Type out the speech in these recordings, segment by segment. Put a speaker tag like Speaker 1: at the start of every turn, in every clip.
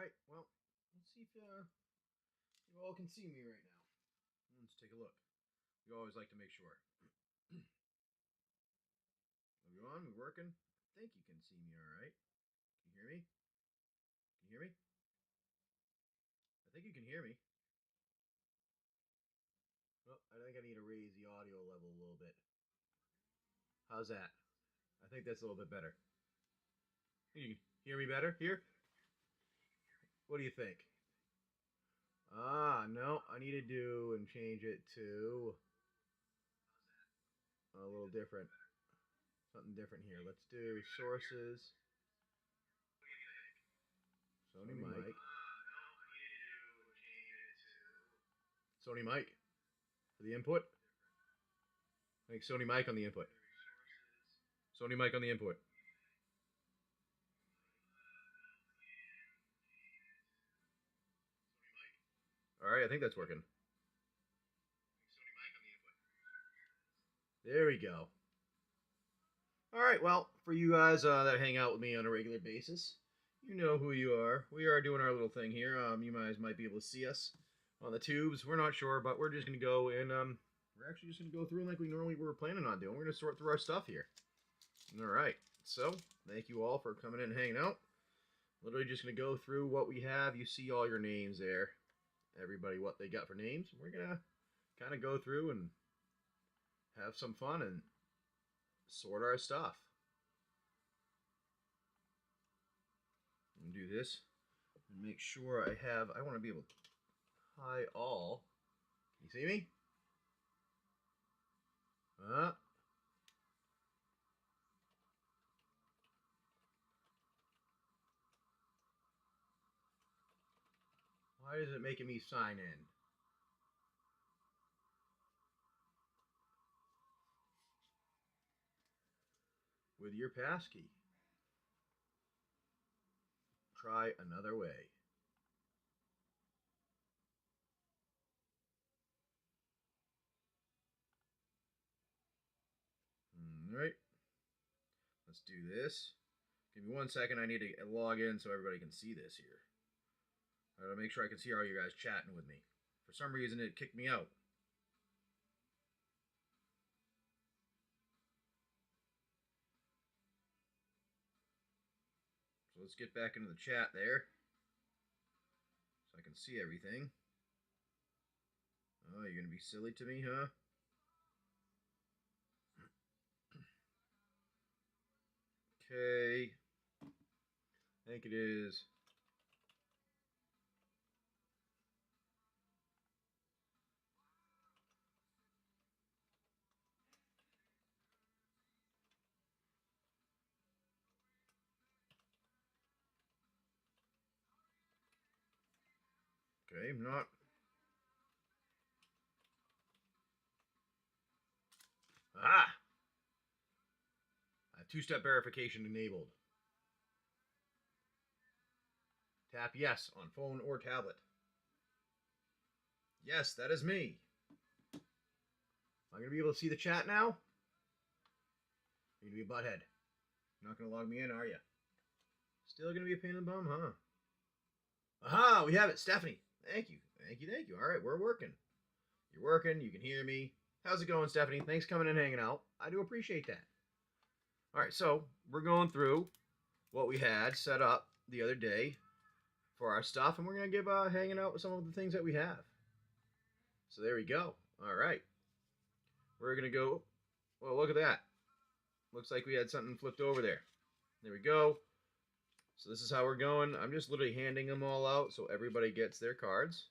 Speaker 1: Alright, well, let's see if you all can see me right now. Let's take a look. We always like to make sure. Are we on? We working? I think you can see me alright. Can you hear me? Can you hear me? I think you can hear me. Oh, I think I need to raise the audio level a little bit. How's that? I think that's a little bit better. You can hear me better here? What do you think? No, I need to do and change it to a little different. Something different here. Let's do sources. Sony mic. Sony mic for the input. I think Sony mic on the input. Sony mic on the input. Alright, I think that's working. There we go. Alright, well, for you guys that hang out with me on a regular basis, you know who you are. We are doing our little thing here. You guys might be able to see us on the tubes. We're not sure, but we're just going to go and we're actually just going to go through like we normally were planning on doing. We're going to sort through our stuff here. Alright, so thank you all for coming in and hanging out. Literally just going to go through what we have. You see all your names there. Everybody what they got for names. We're going to kind of go through and have some fun and sort our stuff. And do this and make sure I want to be able to hide all. Can you see me? Why is it making me sign in? With your passkey. Try another way. Alright. Let's do this. Give me 1 second. I need to log in so everybody can see this here. I gotta make sure I can see all you guys chatting with me. For some reason, it kicked me out. So let's get back into the chat there. So I can see everything. Oh, you're gonna be silly to me, huh? Okay. I think it is. Okay, not. I have two-step verification enabled. Tap yes on phone or tablet. Yes, that is me. Am I going to be able to see the chat now? You're going to be a butthead. You're not going to log me in, are you? Still going to be a pain in the bum, huh? Aha, we have it. Stephanie. Thank you. Thank you, thank you. All right, we're working. You're working. You can hear me. How's it going, Stephanie? Thanks for coming and hanging out. I do appreciate that. All right, so we're going through what we had set up the other day for our stuff, and we're going to give hanging out with some of the things that we have. So there we go. All right. We're going to go. Well, look at that. Looks like we had something flipped over there. There we go. So this is how we're going. I'm just literally handing them all out so everybody gets their cards.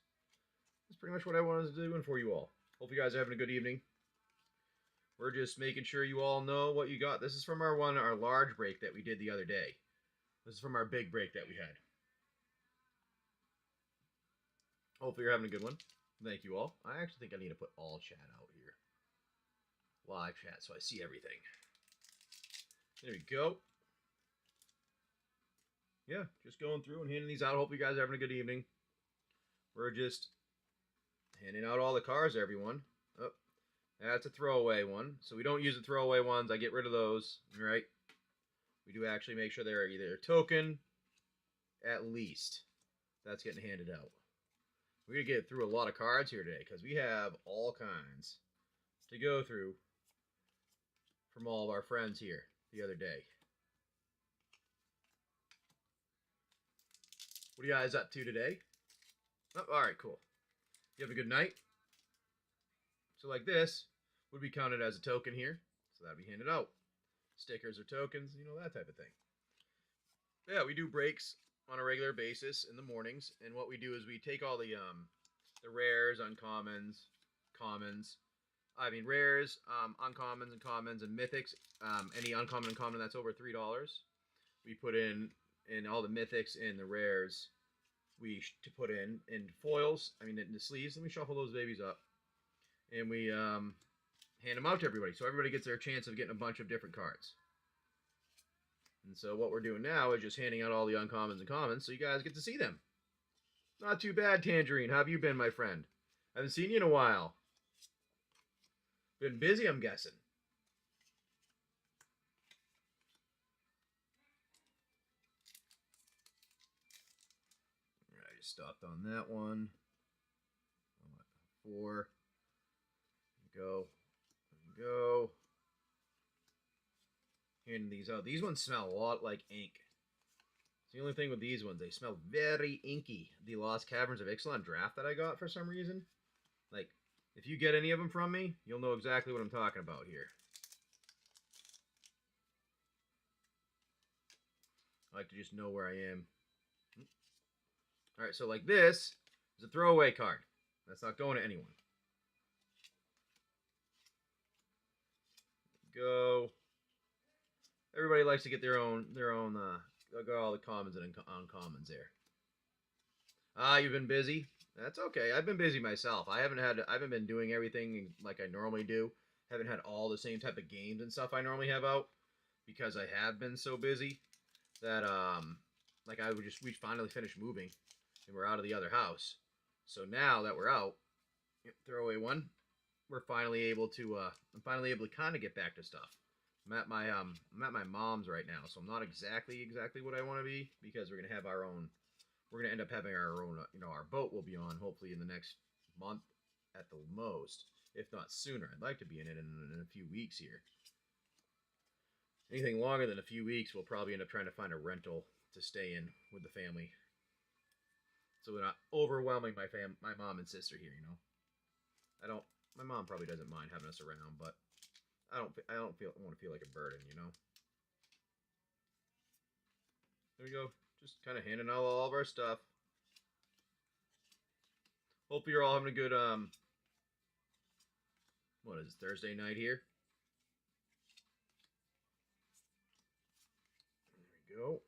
Speaker 1: That's pretty much what I wanted to do for you all. Hope you guys are having a good evening. We're just making sure you all know what you got. This is from our large break that we did the other day. This is from our big break that we had. Hopefully you're having a good one. Thank you all. I actually think I need to put all chat out here. Live chat so I see everything. There we go. Yeah, just going through and handing these out. Hope you guys are having a good evening. We're just handing out all the cards to everyone. Oh, that's a throwaway one. So we don't use the throwaway ones. I get rid of those, right? We do actually make sure they're either a token, at least. that's getting handed out. We're going to get through a lot of cards here today because we have all kinds to go through from all of our friends here the other day. What are you guys up to today? Oh, all right, cool. You have a good night? So like this would be counted as a token here. So that'd be handed out. Stickers or tokens, you know, that type of thing. Yeah, we do breaks on a regular basis in the mornings, and what we do is we take all the rares, uncommons, commons. I mean rares, uncommons and commons and mythics. Any uncommon and common that's over $3, we put in all the mythics and the rares. To put in foils. I mean in the sleeves, and we shuffle those babies up, and we hand them out to everybody, so everybody gets their chance of getting a bunch of different cards. And so what we're doing now is just handing out all the uncommons and commons so you guys get to see them. Not too bad, Tangerine. How have you been, my friend? I haven't seen you in a while. Been busy, I'm guessing. I just stopped on that one. 4. Go. Go. Handing these out. These ones smell a lot like ink. It's the only thing with these ones. They smell very inky. The Lost Caverns of Ixalan draft that I got for some reason. Like, if you get any of them from me, you'll know exactly what I'm talking about here. I like to just know where I am. Alright, so like this is a throwaway card. That's not going to anyone. Go. Everybody likes to get their own got all the commons and uncommons there. You've been busy? That's okay. I've been busy myself. I haven't been doing everything like I normally do. Haven't had all the same type of games and stuff I normally have out because I have been so busy that like we finally finished moving and we're out of the other house. So now that we're out, throw away one. We're finally able to I'm finally able to kind of get back to stuff. I'm at my mom's right now, so I'm not exactly what I want to be because we're gonna have our own. We're gonna end up having our own. Our boat will be on hopefully in the next month at the most, if not sooner. I'd like to be in it in a few weeks here. Anything longer than a few weeks, we'll probably end up trying to find a rental to stay in with the family, so we're not overwhelming my mom and sister here. My mom probably doesn't mind having us around, but I don't want to feel like a burden, There we go. Just kind of handing out all of our stuff. Hope you're all having a good what is it, Thursday night here? There we go.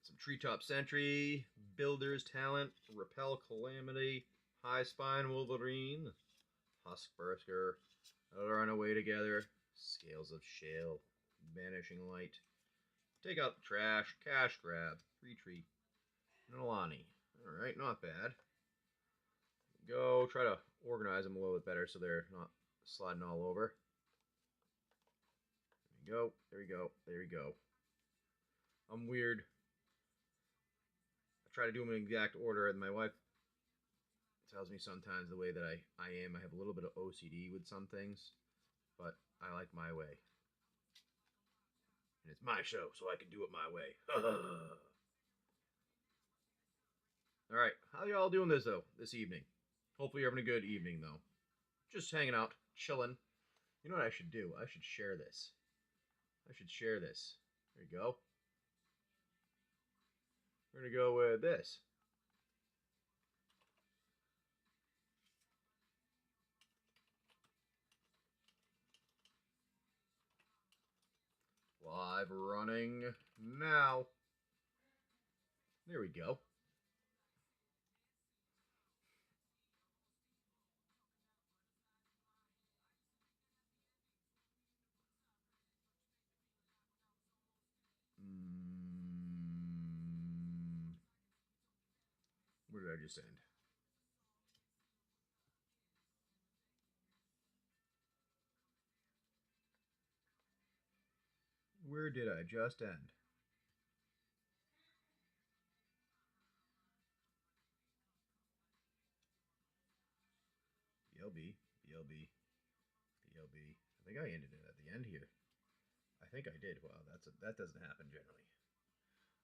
Speaker 1: Some Treetop Sentry, Builder's Talent, Repel Calamity, High Spine Wolverine, Huskbursker, Run Away Together, Scales of Shale, Vanishing Light, Take Out the Trash, Cash Grab, Retreat, Nolani. Alright, not bad. Go try to organize them a little bit better so they're not sliding all over. There we go, there we go, there we go. I'm weird. Try to do them in exact order, and my wife tells me sometimes the way that I am. I have a little bit of OCD with some things, but I like my way. And it's my show, so I can do it my way. Alright, how y'all doing this evening? Hopefully you're having a good evening, though. Just hanging out, chilling. You know what I should do? I should share this. There you go. We're going to go with this. Live running now. There we go. did I just end? Where did I just end? BLB, BLB, BLB. I think I ended it at the end here. I think I did. Wow, that doesn't happen generally.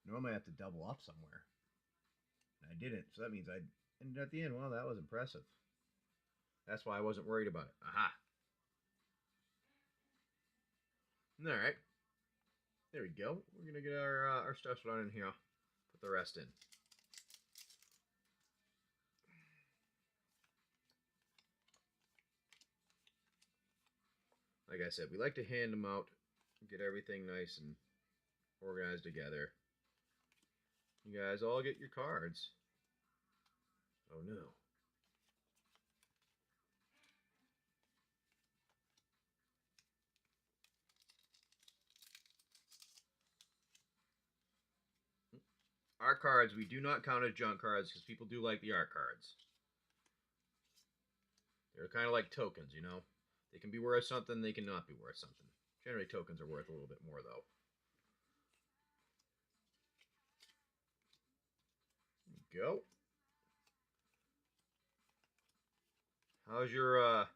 Speaker 1: Normally I have to double up somewhere. And I didn't, so that means I ended at the end. Wow, that was impressive. That's why I wasn't worried about it. Aha. Alright. There we go. We're going to get our stuff running here. Put the rest in. Like I said, we like to hand them out, get everything nice and organized together. You guys all get your cards. Oh no. Art cards, we do not count as junk cards because people do like the art cards. They're kind of like tokens, you know? They can be worth something, they cannot be worth something. Generally, tokens are worth a little bit more, though. Go. How's your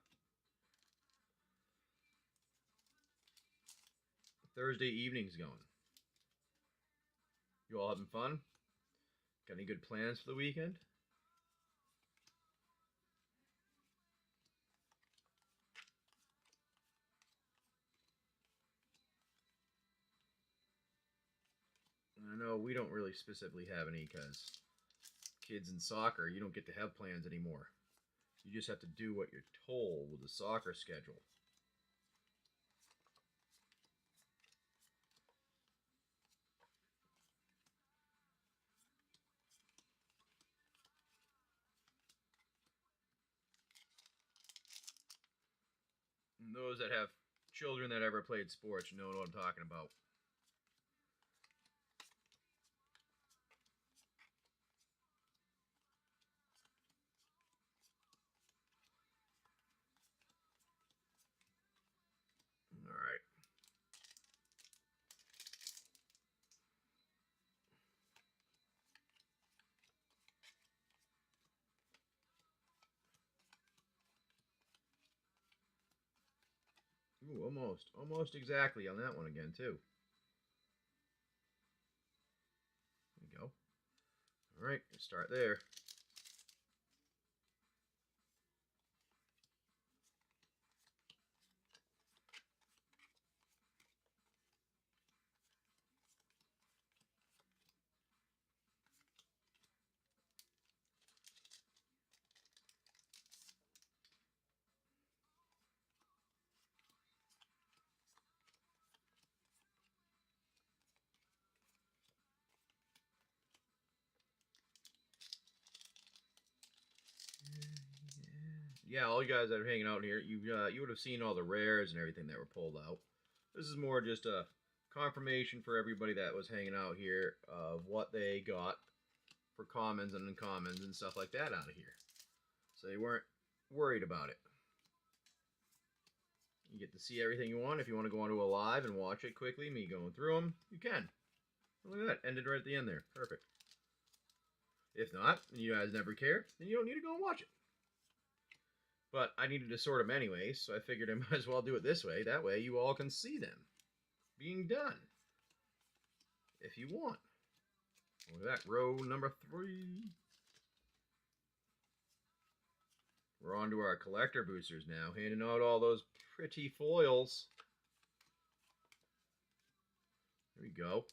Speaker 1: Thursday evenings going? You all having fun? Got any good plans for the weekend? I know we don't really specifically have any because kids in soccer, you don't get to have plans anymore. You just have to do what you're told with the soccer schedule. And those that have children that ever played sports, you know what I'm talking about. Alright. Ooh, almost. Almost exactly on that one again, too. There we go. Alright, start there. Yeah, all you guys that are hanging out here, you would have seen all the rares and everything that were pulled out. This is more just a confirmation for everybody that was hanging out here of what they got for commons and uncommons and stuff like that out of here. So they weren't worried about it. You get to see everything you want. If you want to go onto a live and watch it quickly, me going through them, you can. Look at that, ended right at the end there. Perfect. If not, and you guys never care, then you don't need to go and watch it. But I needed to sort them anyway, so I figured I might as well do it this way. That way you all can see them being done. If you want. Look at that, row number 3. We're on to our collector boosters now, handing out all those pretty foils. There we go.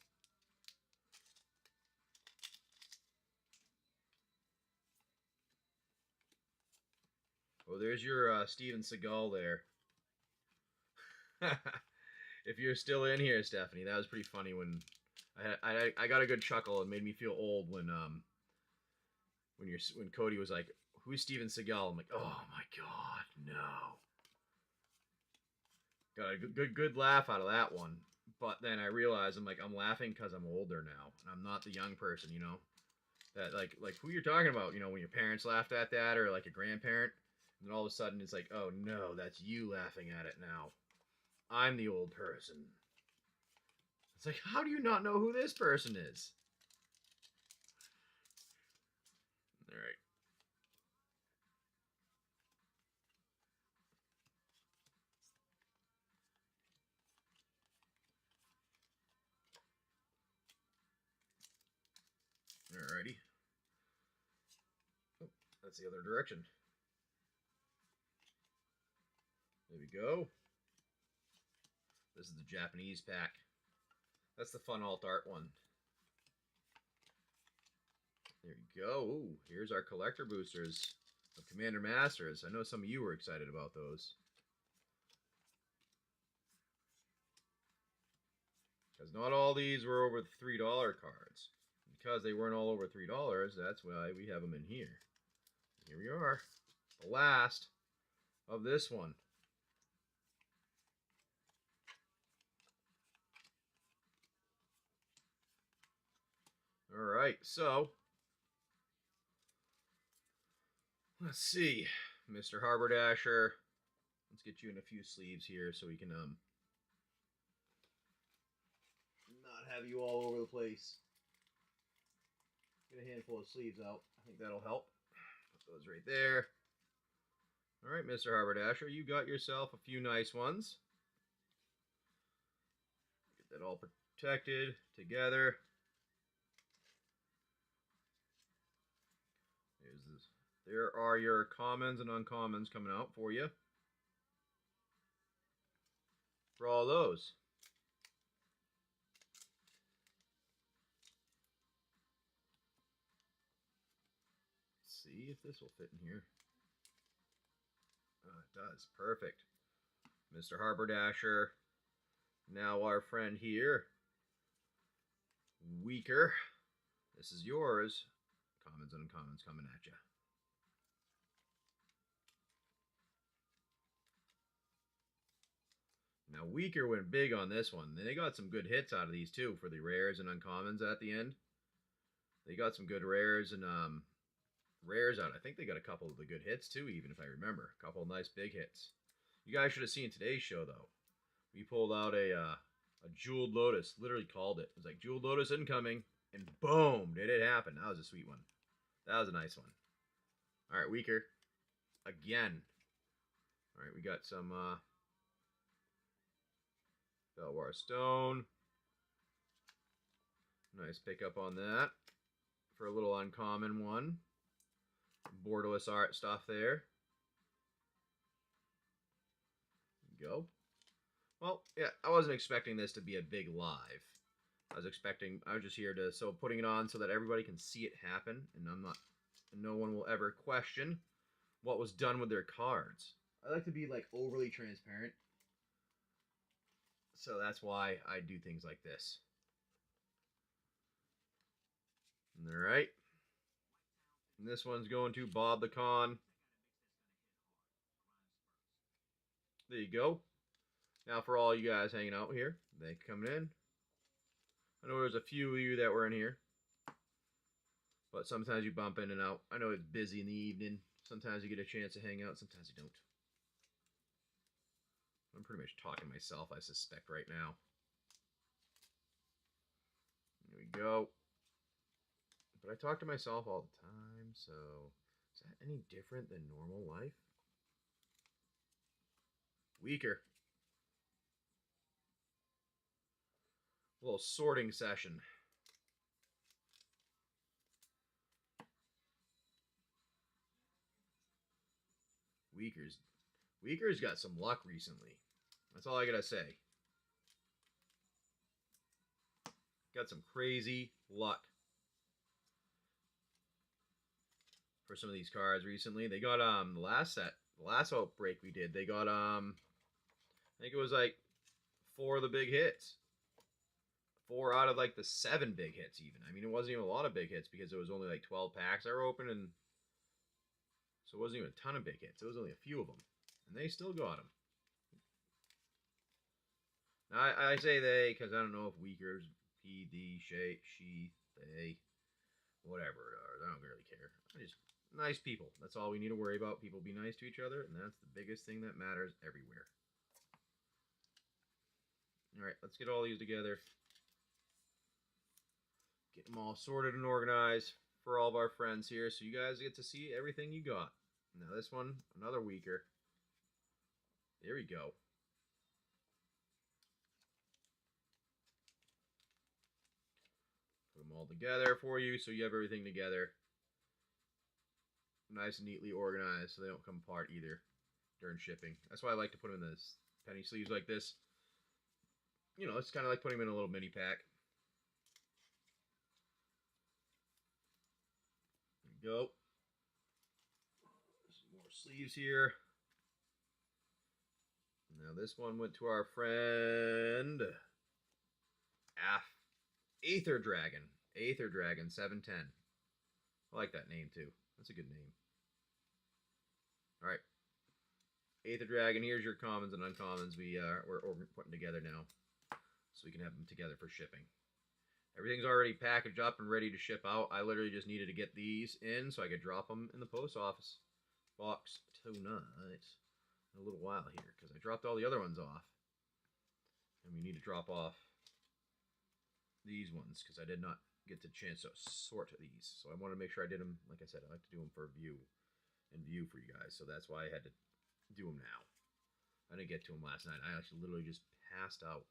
Speaker 1: Oh, there's your Steven Seagal there. If you're still in here, Stephanie, that was pretty funny when I got a good chuckle. It made me feel old when Cody was like, "Who's Steven Seagal?" I'm like, "Oh my god, no!" Got a good laugh out of that one. But then I realized I'm laughing because I'm older now, and I'm not the young person, you know. That like who you're talking about, you know, when your parents laughed at that, or like a grandparent, and then all of a sudden it's like, oh no, that's you laughing at it now. I'm the old person. It's like, how do you not know who this person is? All right. Alrighty. Oh, that's the other direction. There we go. This is the Japanese pack. That's the fun alt art one. There you go. Ooh, here's our collector boosters of Commander Masters. I know some of you were excited about those. Because not all these were over the $3 cards. Because they weren't all over $3, that's why we have them in here. Here we are. The last of this one. Alright, so let's see. Mr. Harbordasher. Let's get you in a few sleeves here so we can not have you all over the place. Get a handful of sleeves out. I think that'll help. Put those right there. Alright, Mr. Harbordasher, you got yourself a few nice ones. Get that all protected together. There are your commons and uncommons coming out for you. For all those. Let's see if this will fit in here. Oh, it does. Perfect. Mr. Harbordasher. Now our friend here. Weaker. This is yours. Commons and uncommons coming at you. Now, Weaker went big on this one. They got some good hits out of these, too, for the rares and uncommons at the end. They got some good rares and rares out. I think they got a couple of the good hits, too, even if I remember. A couple of nice big hits. You guys should have seen today's show, though. We pulled out a Jeweled Lotus. Literally called it. It was like, Jeweled Lotus incoming. And boom, did it happen. That was a sweet one. That was a nice one. All right, Weaker. Again. All right, we got some Belwar Stone. Nice pickup on that. For a little uncommon one. Borderless art stuff there. Go. Well, yeah, I wasn't expecting this to be a big live. I was just here to, putting it on so that everybody can see it happen, and no one will ever question what was done with their cards. I like to be, like, overly transparent. So that's why I do things like this. Alright. And this one's going to Bob the Con. There you go. Now for all you guys hanging out here, thank you coming in. I know there's a few of you that were in here. But sometimes you bump in and out. I know it's busy in the evening. Sometimes you get a chance to hang out, sometimes you don't. I'm pretty much talking to myself, I suspect, right now. There we go. But I talk to myself all the time, so is that any different than normal life? Weaker. A little sorting session. Weaker's got some luck recently. That's all I gotta say. Got some crazy luck for some of these cards recently. They got the last outbreak we did. They got I think it was like 4 of the big hits. 4 out of like the 7 big hits even. I mean, it wasn't even a lot of big hits because it was only like 12 packs that were open, and so it wasn't even a ton of big hits. It was only a few of them. And they still got them. Now, I say they because I don't know if Weaker's P, D, she, they. whatever it is. I don't really care. I just nice people. That's all we need to worry about. People be nice to each other, and that's the biggest thing that matters everywhere. All right, let's get all these together. Get them all sorted and organized for all of our friends here, so you guys get to see everything you got. Now this one, another weaker. There we go. Put them all together for you, so you have everything together. Nice and neatly organized, so they don't come apart either during shipping. That's why I like to put them in this penny sleeves like this. You know, it's kind of like putting them in a little mini pack. There we go. Some more sleeves here. Now this one went to our friend Aether Dragon. Aether Dragon 710. I like that name too. That's a good name. Alright. Aether Dragon, here's your commons and uncommons we're putting together now. So we can have them together for shipping. Everything's already packaged up and ready to ship out. I literally just needed to get these in so I could drop them in the post office box tonight. In a little while here, because I dropped all the other ones off. And we need to drop off these ones, because I did not get the chance to sort these. So I want to make sure I did them, like I said, I like to do them for view for you guys. So that's why I had to do them now. I didn't get to them last night. I actually literally just passed out.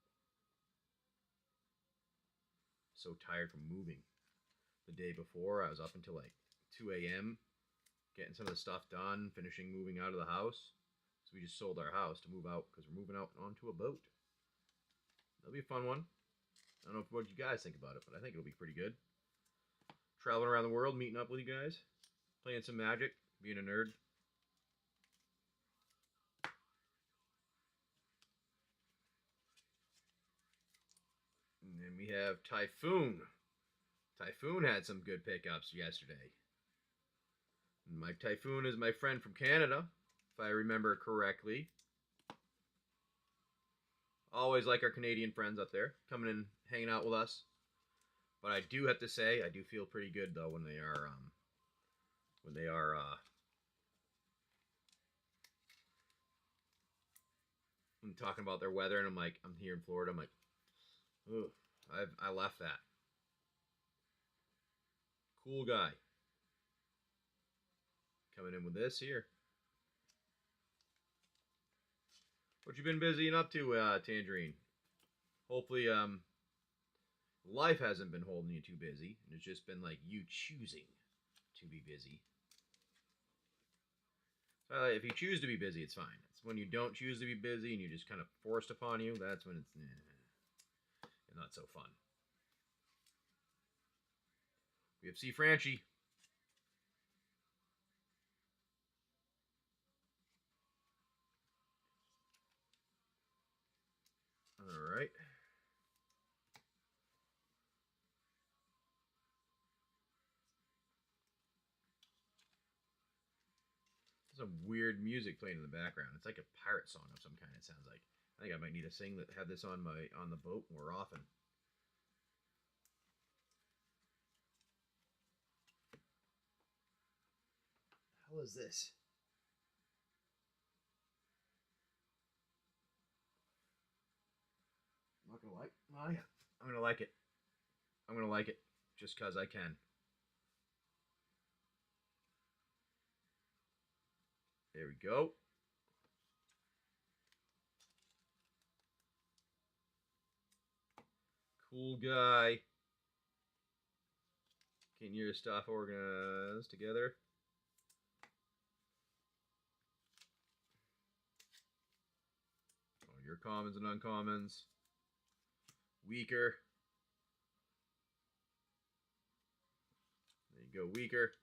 Speaker 1: So tired from moving. The day before, I was up until like 2 a.m. getting some of the stuff done, finishing moving out of the house. So we just sold our house to move out because we're moving out onto a boat. That'll be a fun one. I don't know what you guys think about it, but I think it'll be pretty good. Traveling around the world, meeting up with you guys, playing some Magic, being a nerd. And then we have Typhoon. Typhoon had some good pickups yesterday. And my Typhoon is my friend from Canada, if I remember correctly. Always like our Canadian friends up there, coming in, hanging out with us. But I do have to say, I do feel pretty good though when they are I'm talking about their weather, and I'm here in Florida. I'm like, ooh, I left that. Cool guy. Coming in with this here. What you been busy and up to, Tangerine? Hopefully, life hasn't been holding you too busy, and it's just been like you choosing to be busy. So if you choose to be busy, it's fine. It's when you don't choose to be busy and you're just kind of forced upon you, that's when it's not so fun. We have C. Franchi. All right. Some weird music playing in the background. It's like a pirate song of some kind, it sounds like. I think I might need to have this on the boat more often. The hell is this? I'm not gonna like. Oh yeah, I'm gonna like it. I'm gonna like it just cause I can. There we go. Cool guy. Getting your stuff organized together. All your commons and uncommons. Weaker. There you go, weaker.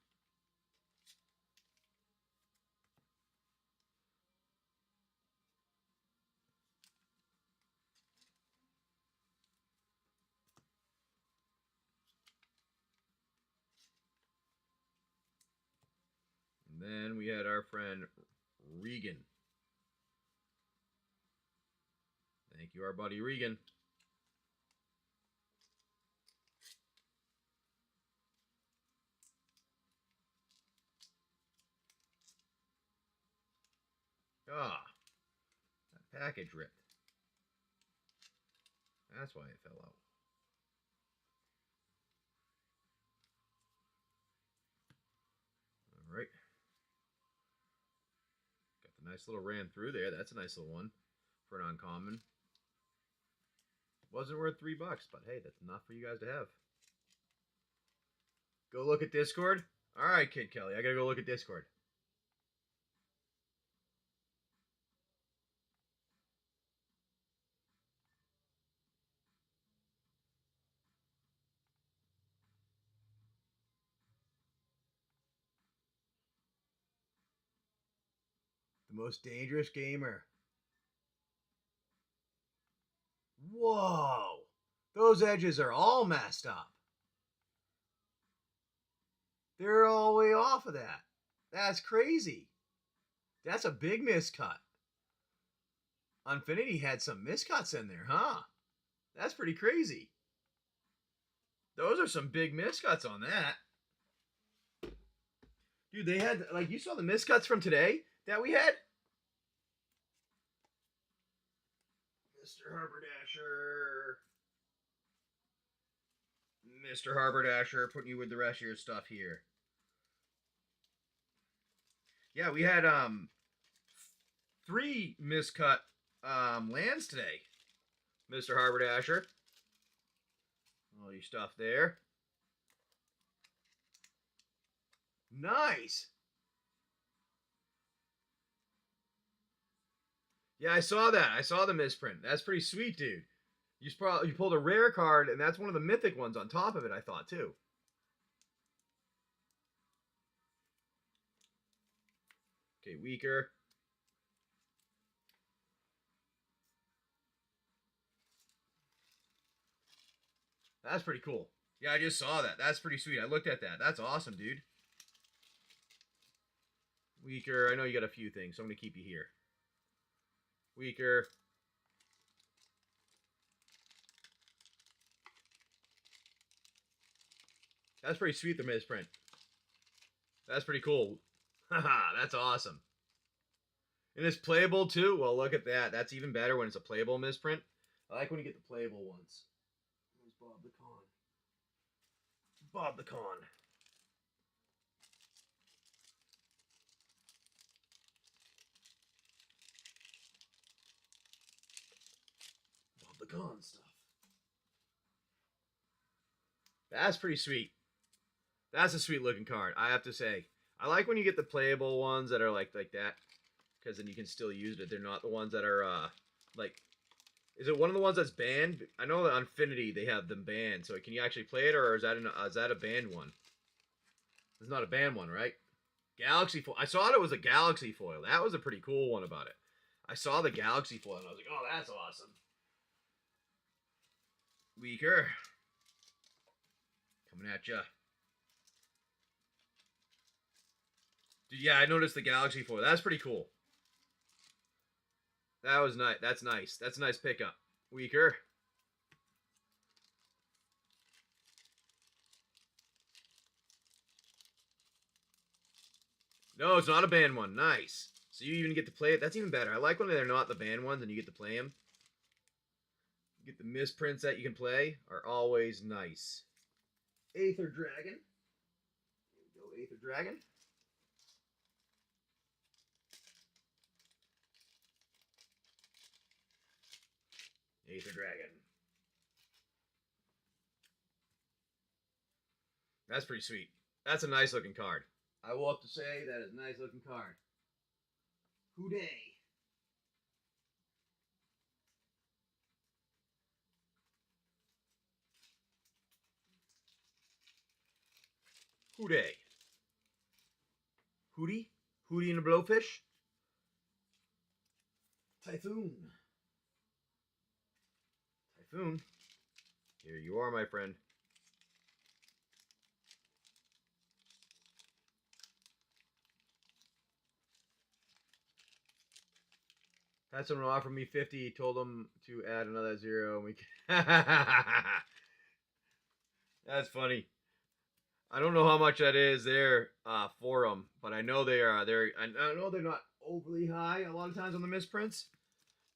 Speaker 1: And then we had our friend Regan. Thank you, our buddy Regan. Ah, that package ripped. That's why it fell out. All right. Got the nice little ram through there. That's a nice little one for an uncommon. Wasn't worth $3, but hey, that's enough for you guys to have. Go look at Discord. All right, Kid Kelly, I gotta go look at Discord. The most dangerous gamer. Whoa! Those edges are all messed up. They're all the way off of that. That's crazy. That's a big miscut. Unfinity had some miscuts in there, huh? That's pretty crazy. Those are some big miscuts on that. Dude, they had, like, you saw the miscuts from today that we had? Mr. Harberdasher. Mr. Harberdasher, putting you with the rest of your stuff here. Yeah, we had 3 miscut lands today. Mr. Harberdasher. All your stuff there. Nice. Yeah, I saw that. I saw the misprint. That's pretty sweet, dude. You pulled a rare card, and that's one of the mythic ones on top of it, I thought, too. Okay, weaker. That's pretty cool. Yeah, I just saw that. That's pretty sweet. I looked at that. That's awesome, dude. Weaker. I know you got a few things, so I'm going to keep you here. Weaker. That's pretty sweet, the misprint. That's pretty cool. Haha, that's awesome. And it's playable, too? Well, look at that. That's even better when it's a playable misprint. I like when you get the playable ones. There's Bob the Con. Bob the Con. Bob the Con stuff. That's pretty sweet. That's a sweet looking card, I have to say. I like when you get the playable ones that are like that, because then you can still use it. They're not the ones that are like. Is it one of the ones that's banned? I know that on Unfinity they have them banned. So can you actually play it, or is that a banned one? It's not a banned one, right? Galaxy foil. I saw it was a galaxy foil. That was a pretty cool one about it. I saw the galaxy foil and I was like, oh, that's awesome. Weaker. Coming at ya. Dude, yeah, I noticed the galaxy foil. That's pretty cool. That was nice. That's nice. That's a nice pickup. Weaker. No, it's not a banned one. Nice. So you even get to play it. That's even better. I like when they're not the banned ones and you get to play them. You get the misprints that you can play are always nice. Aether Dragon. Here we go, Aether Dragon. Aether Dragon. That's pretty sweet. That's a nice looking card. I will have to say that is a nice looking card. Hooday. Hooday. Hootie? Hootie and a Blowfish? Typhoon. Typhoon. Here you are, my friend. Had someone offer me 50, told them to add another 0. And we That's funny. I don't know how much that is there for them, but I know they are. I know they're not overly high a lot of times on the misprints.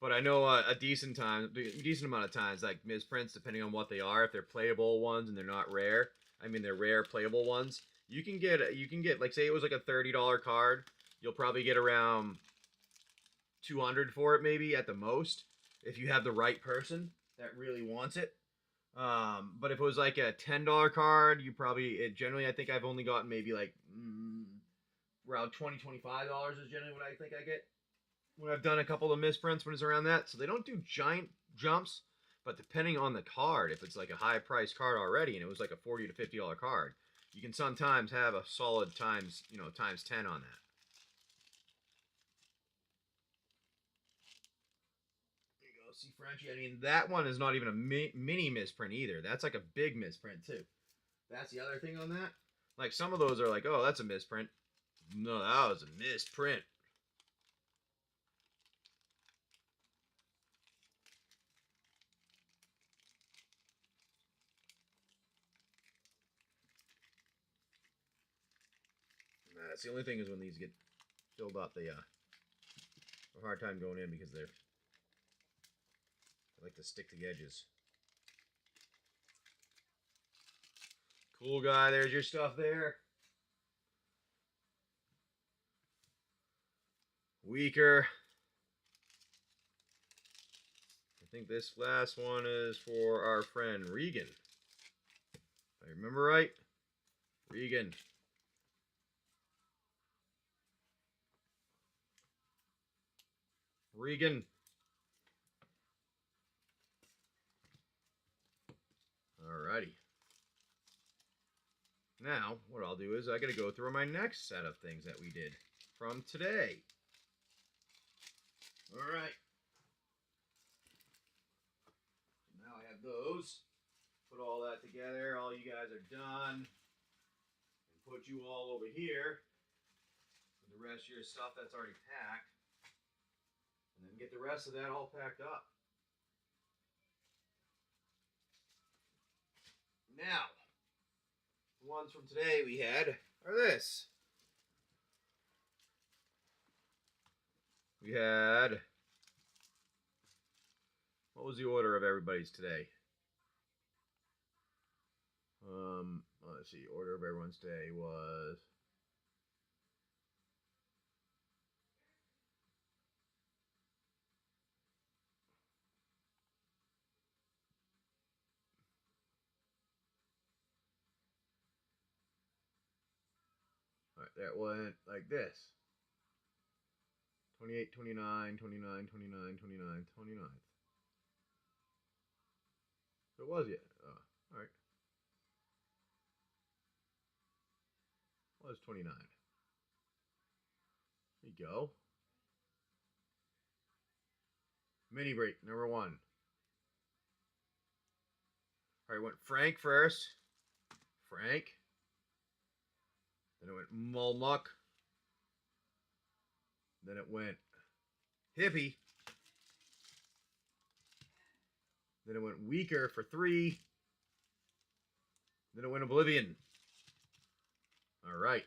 Speaker 1: But I know a decent amount of times, like misprints, depending on what they are, if they're playable ones and they're not rare. I mean, they're rare playable ones. You can get like, say it was like a $30 card, you'll probably get around 200 for it, maybe at the most, if you have the right person that really wants it. But if it was like a $10 card, generally, I think I've only gotten maybe like around $20, $25 is generally what I think I get when I've done a couple of misprints when it's around that. So they don't do giant jumps, but depending on the card, if it's like a high price card already and it was like a $40 to $50 card, you can sometimes have a solid times 10 on that. There you go. See, Frenchie, I mean, that one is not even a mini misprint either. That's like a big misprint too. That's the other thing on that. Like some of those are like, oh, that's a misprint. No, that was a misprint. That's the only thing is when these get filled up, they have a hard time going in because they like to stick to the edges. Cool guy, there's your stuff there. Weaker. I think this last one is for our friend Regan. If I remember right. Regan. Regan. Alrighty. Now, what I'll do is I gotta go through my next set of things that we did from today. Alright. Now I have those. Put all that together. All you guys are done. And put you all over here. With the rest of your stuff that's already packed. And then get the rest of that all packed up. Now, the ones from today we had are this. We had, what was the order of everybody's today? Let's see, order of everyone's today was, alright, that went like this. 28, 29, 29, 29, 29, 29. So it was yet. Alright. It was 29. There you go. Mini break, number 1. Alright, went Frank first. Frank. Then it went Mulmuck. Then it went Hippie. Then it went Weaker for 3. Then it went Oblivion. Alright.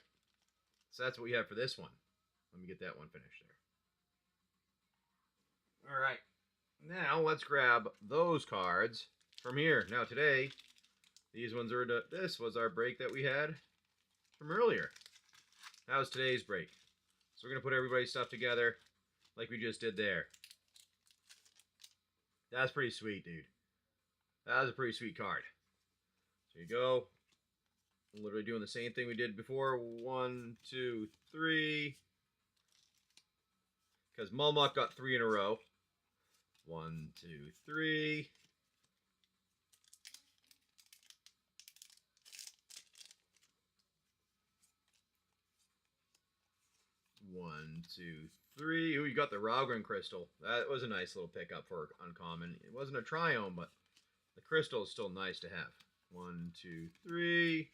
Speaker 1: So that's what we have for this one. Let me get that one finished there. Alright. Now let's grab those cards from here. Now today, these ones are this was our break that we had from earlier. That was today's break. So we're going to put everybody's stuff together like we just did there. That's pretty sweet, dude. That was a pretty sweet card. So you go. I'm literally doing the same thing we did before. 1, 2, 3. Because Mulmuck got 3 in a row. 1, 2, 3. 1, 2, 3. Ooh, you got the Ralgren crystal. That was a nice little pickup for uncommon. It wasn't a Triome, but the crystal is still nice to have. 1, 2, 3.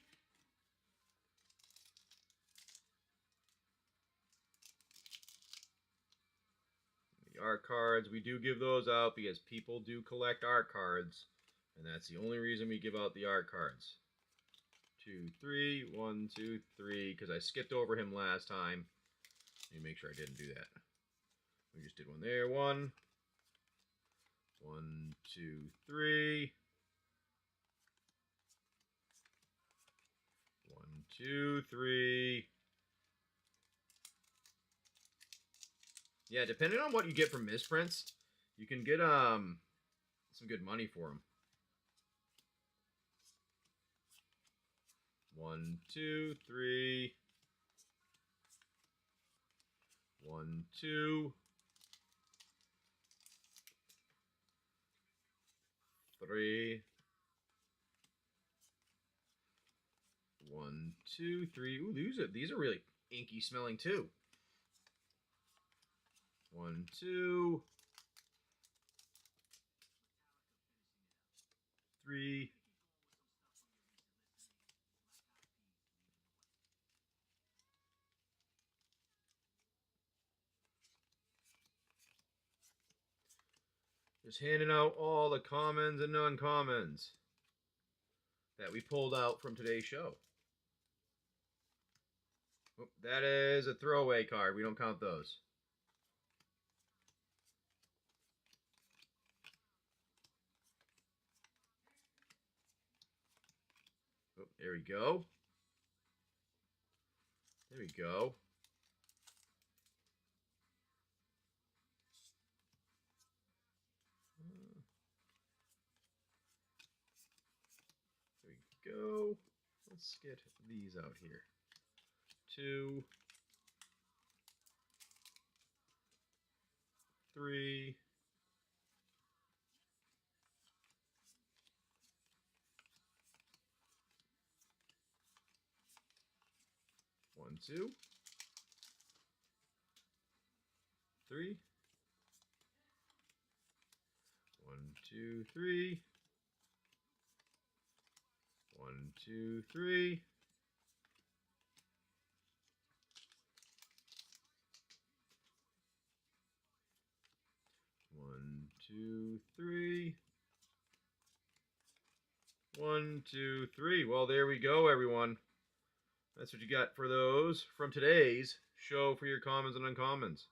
Speaker 1: The art cards, we do give those out because people do collect art cards, and that's the only reason we give out the art cards. 2, 3, 1, 2, 3, because I skipped over him last time. Let me make sure I didn't do that. We just did one there. 1, 2, 3. 1, 2, 3. Yeah, depending on what you get from misprints, you can get some good money for them. 1, 2, 3. 1, 2. 3. 1, 2, 3. Ooh, these are really inky smelling too. 1, 2. 3. Just handing out all the commons and uncommons that we pulled out from today's show. Oh, that is a throwaway card. We don't count those. Oh, there we go. There we go. There we go. Let's get these out here. 2, 3. 1, 2. 3. 1, 2, 3. 1, 2, 3. 1, 2, 3. 1, 2, 3. Well, there we go, everyone. That's what you got for those from today's show for your commons and uncommons.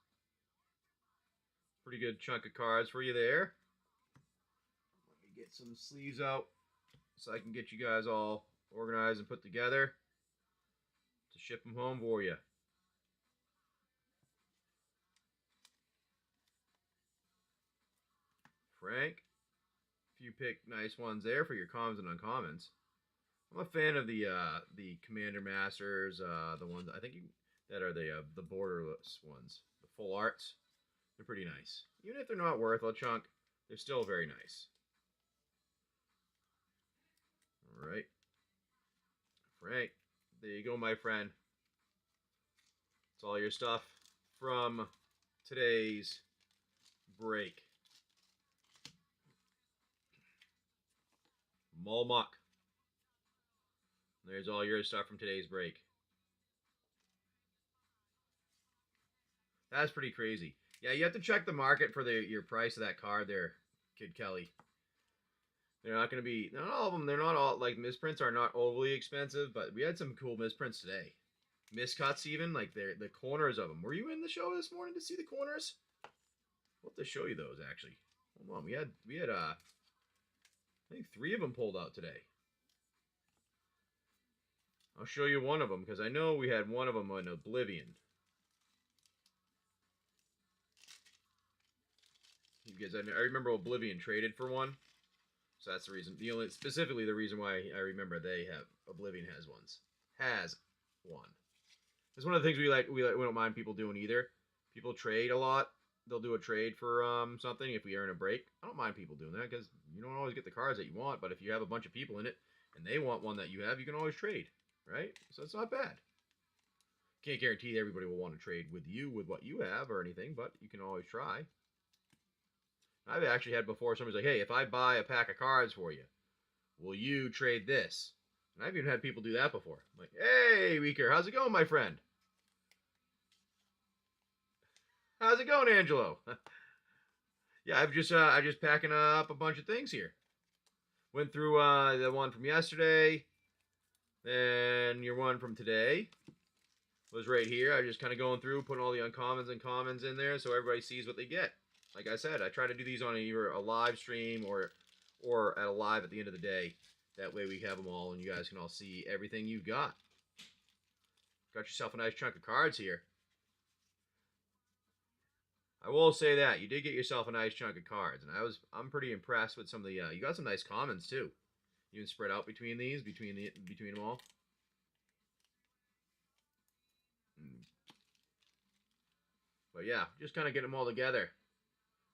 Speaker 1: Pretty good chunk of cards for you there. Let me get some sleeves out so I can get you guys all organized and put together to ship them home for you. Frank, a few picked nice ones there for your commons and uncommons. I'm a fan of the Commander Masters, the ones I think that are the borderless ones, the full arts. They're pretty nice. Even if they're not worth a chunk, they're still very nice. All right, Frank, there you go, my friend. It's all your stuff from today's break. Mulmuck. There's all your stuff from today's break. That's pretty crazy. Yeah, you have to check the market for your price of that card there, Kid Kelly. They're not going to be, not all of them, they're not all, like, misprints are not overly expensive, but we had some cool misprints today. Miscuts even, like the corners of them. Were you in the show this morning to see the corners? I'll have to show you those, actually. Hold on, we had I think 3 of them pulled out today. I'll show you one of them, because I know we had one of them on Oblivion. Because I remember Oblivion traded for one. So that's the reason. Specifically the reason why I remember Oblivion has one. It's one of the things we don't mind people doing either. People trade a lot. They'll do a trade for something if we earn a break. I don't mind people doing that because you don't always get the cards that you want, but if you have a bunch of people in it and they want one that you have, you can always trade, right? So it's not bad. Can't guarantee that everybody will want to trade with you with what you have or anything, but you can always try. I've actually had before somebody's like, hey, if I buy a pack of cards for you, will you trade this? And I've even had people do that before. I'm like, hey, Weaker, how's it going, my friend? How's it going, Angelo? Yeah, I'm just packing up a bunch of things here. Went through the one from yesterday, then your one from today. was right here. I was just kind of going through, putting all the uncommons and commons in there so everybody sees what they get. Like I said, I try to do these on either a live stream or at a live at the end of the day. That way we have them all and you guys can all see everything you've got. Got yourself a nice chunk of cards here. I will say that you did get yourself a nice chunk of cards, and I'm pretty impressed with some of the. You got some nice commons too. You can spread out between these, between them all. But yeah, just kind of get them all together.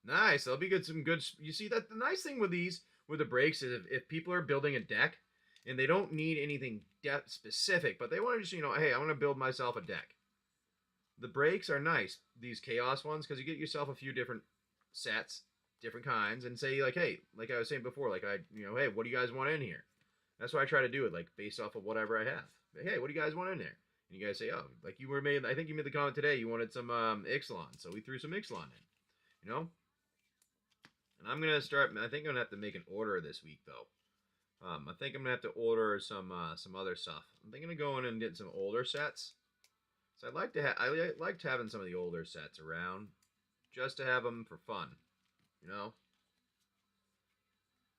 Speaker 1: Nice. That'll be good. Some good. You see that the nice thing with these with the breaks is if people are building a deck and they don't need anything depth specific, but they want to just hey, I want to build myself a deck. The breaks are nice, these chaos ones, because you get yourself a few different sets, different kinds, and say like, hey, like I was saying before, like hey, what do you guys want in here? That's why I try to do it, like based off of whatever I have. But, hey, what do you guys want in there? And you guys say, oh, like I think you made the comment today, you wanted some Ixalan, so we threw some Ixalan in, And I'm gonna start. I think I'm gonna have to make an order this week though. I think I'm gonna have to order some other stuff. I'm thinking of going and getting some older sets. So I liked having some of the older sets around, just to have them for fun,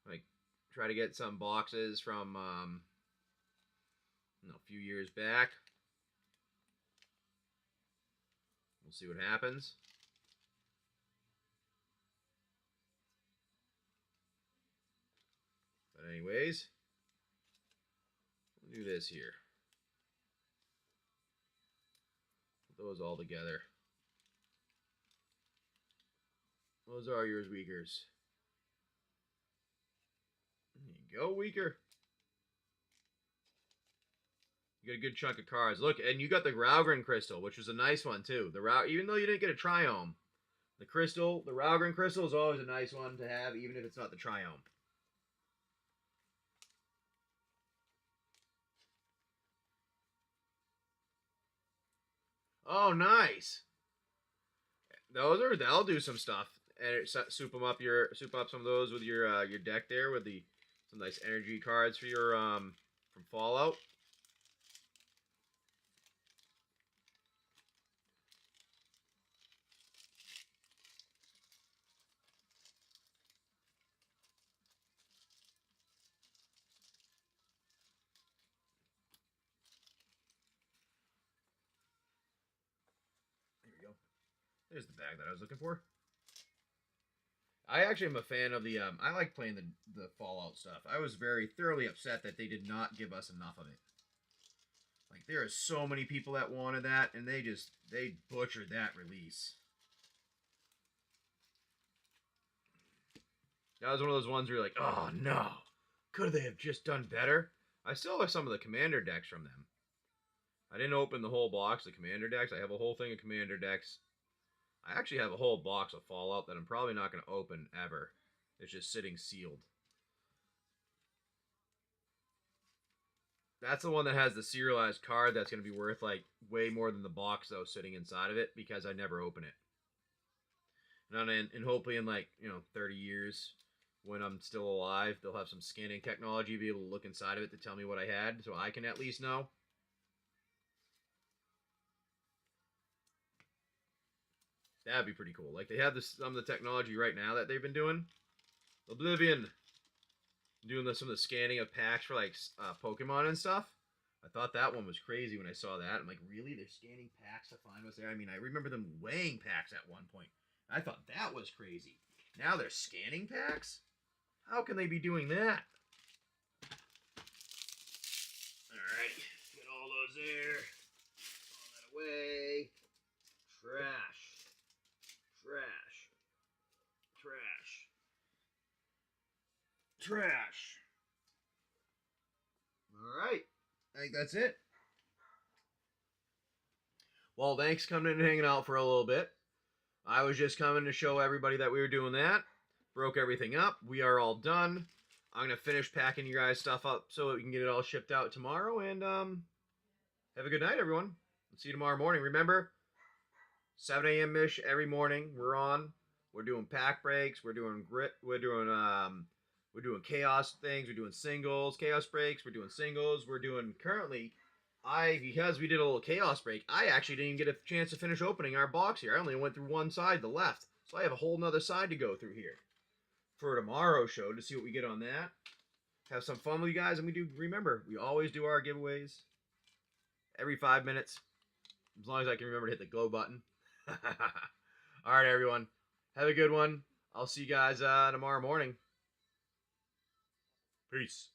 Speaker 1: Like try to get some boxes from a few years back. We'll see what happens. But anyways, we'll do this here. Those all together. Those are yours, Weakers. There you go, Weaker. You got a good chunk of cards. Look, and you got the Raugrin Crystal, which was a nice one, too. Even though you didn't get a Triome, the Raugrin Crystal is always a nice one to have, even if it's not the Triome. Oh, nice. That'll do some stuff. And soup up some of those with your deck there with some nice energy cards for your from Fallout. There we go. There's the bag that I was looking for. I actually am a fan of the, I like playing the Fallout stuff. I was very thoroughly upset that they did not give us enough of it. Like, there are so many people that wanted that, and they butchered that release. That was one of those ones where you're like, oh no, could they have just done better? I still have some of the commander decks from them. I didn't open the whole box of commander decks. I have a whole thing of commander decks. I actually have a whole box of Fallout that I'm probably not going to open ever. It's just sitting sealed. That's the one that has the serialized card that's going to be worth like way more than the box that was sitting inside of it because I never open it. And hopefully in 30 years when I'm still alive, they'll have some scanning technology, be able to look inside of it to tell me what I had so I can at least know. That'd be pretty cool. Like, they have some of the technology right now that they've been doing. Oblivion. Doing some of the scanning of packs for, like, Pokemon and stuff. I thought that one was crazy when I saw that. I'm like, really? They're scanning packs to find what's there? I mean, I remember them weighing packs at one point. I thought that was crazy. Now they're scanning packs? How can they be doing that? Alrighty. Get all those there. All that away. Trash. Trash. Alright. I think that's it. Well, thanks for coming in and hanging out for a little bit. I was just coming to show everybody that we were doing that. Broke everything up. We are all done. I'm going to finish packing your guys' stuff up so that we can get it all shipped out tomorrow. And have a good night, everyone. See you tomorrow morning. Remember, 7 a.m.-ish every morning. We're on. We're doing pack breaks. We're doing grit. We're doing chaos things. We're doing singles, chaos breaks. We're doing singles. We're doing currently because we did a little chaos break, I actually didn't get a chance to finish opening our box here. I only went through one side, the left. So I have a whole nother side to go through here for tomorrow's show to see what we get on that. Have some fun with you guys, and remember, we always do our giveaways every 5 minutes, as long as I can remember to hit the go button. All right, everyone. Have a good one. I'll see you guys tomorrow morning. Peace.